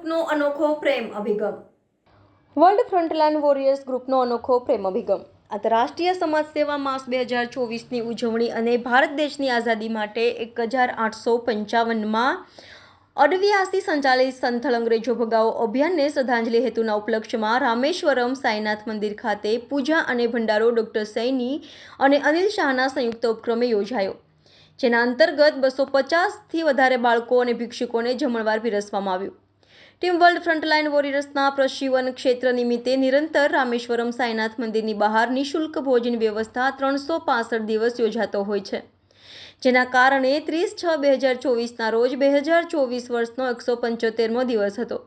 ગ્રુપનો અનોખો પ્રેમ અભિગમ. World frontline warriors ગ્રુપનો અનોખો પ્રેમ અભિગમ. આંતરરાષ્ટ્રીય સમાજ સેવા માસ 2024ની ઉજવણી અને ભારત દેશની આઝાદી માટે 1855માં અડવિયાસી સંચાલિત સંથલ અંગ્રેજો ભગાવો અભિયાનને શ્રદ્ધાંજલિ હેતુના ઉપલક્ષ્યમાં રામેશ્વરમ સાઈનાથ મંદિર ખાતે પૂજા અને ભંડારો ડોક્ટર સૈની અને અનિલ શાહના સંયુક્ત ઉપક્રમે યોજાયો, જેના અંતર્ગત 250થી વધારે બાળકો અને ભિક્ષુકોને જમણવાર પીરસવામાં આવ્યું. ટીમ વર્લ્ડ ફ્રન્ટલાઇન વોરિયર્સના પ્રશિવન ક્ષેત્ર નિમિત્તે નિરંતર રામેશ્વરમ સાઈનાથ મંદિરની બહાર નિઃશુલ્ક ભોજન વ્યવસ્થા 365 દિવસ યોજાતો હોય છે, જેના કારણે 30/6/2024ના રોજ 2024 વર્ષનો 175મો દિવસ હતો.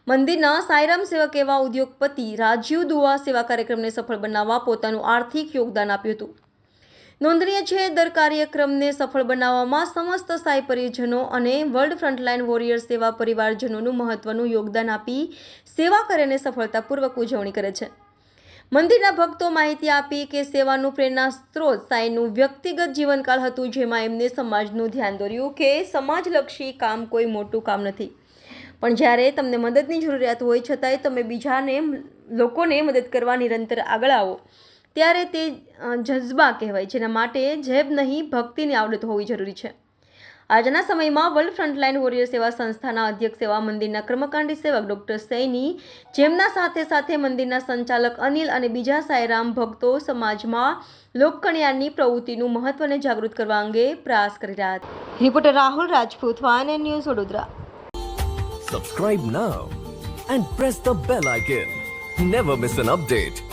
મંદિરના સાંઈરામ સેવક એવા ઉદ્યોગપતિ રાજીવ દુઆ સેવા કાર્યક્રમને સફળ બનાવવા પોતાનું આર્થિક યોગદાન આપ્યું હતું. નોંધનીય છે, દર કાર્યક્રમને સફળ બનાવવામાં સમસ્ત સાઈ પરિજનો અને વર્લ્ડ ફ્રન્ટલાઇન વોરિયર્સ સેવા પરિવારજનોનું મહત્વનું યોગદાન આપી સેવા કાર્યને સફળતાપૂર્વક ઉજવણી કરે છે. મંદિરના ભક્તો માહિતી આપી કે સેવાનું પ્રેરણા સ્ત્રોત સાઈનું વ્યક્તિગત જીવનકાળ હતું, જેમાં એમને સમાજનું ધ્યાન દોર્યું કે સમાજલક્ષી કામ કોઈ મોટું કામ નથી, પણ જ્યારે તમને મદદની જરૂરિયાત હોય છતાંય તમે બીજાને લોકોને મદદ કરવા નિરંતર આગળ આવો ત્યારે તે જઝ્બા કહેવાય, જેના માટે જેબ નહીં ભક્તિની આવડત હોવી જરૂરી છે. આજના સમયમાં વર્લ્ડ ફ્રન્ટલાઇન વોરિયર સેવા સંસ્થાના અધ્યક્ષ એવા મંદિરના કર્મકાંડી સેવક ડોક્ટર સૈની, જેમના સાથે સાથે મંદિરના સંચાલક અનિલ અને બીજા સાંઈરામ ભક્તો સમાજમાં લોકકલ્યાણની પ્રવૃત્તિનું મહત્વને જાગૃત કરવા અંગે પ્રયાસ કરી રહ્યા હતા. Reporter Rahul Rajput, van news, Vadodara. Subscribe now and press the bell icon. Never miss an update.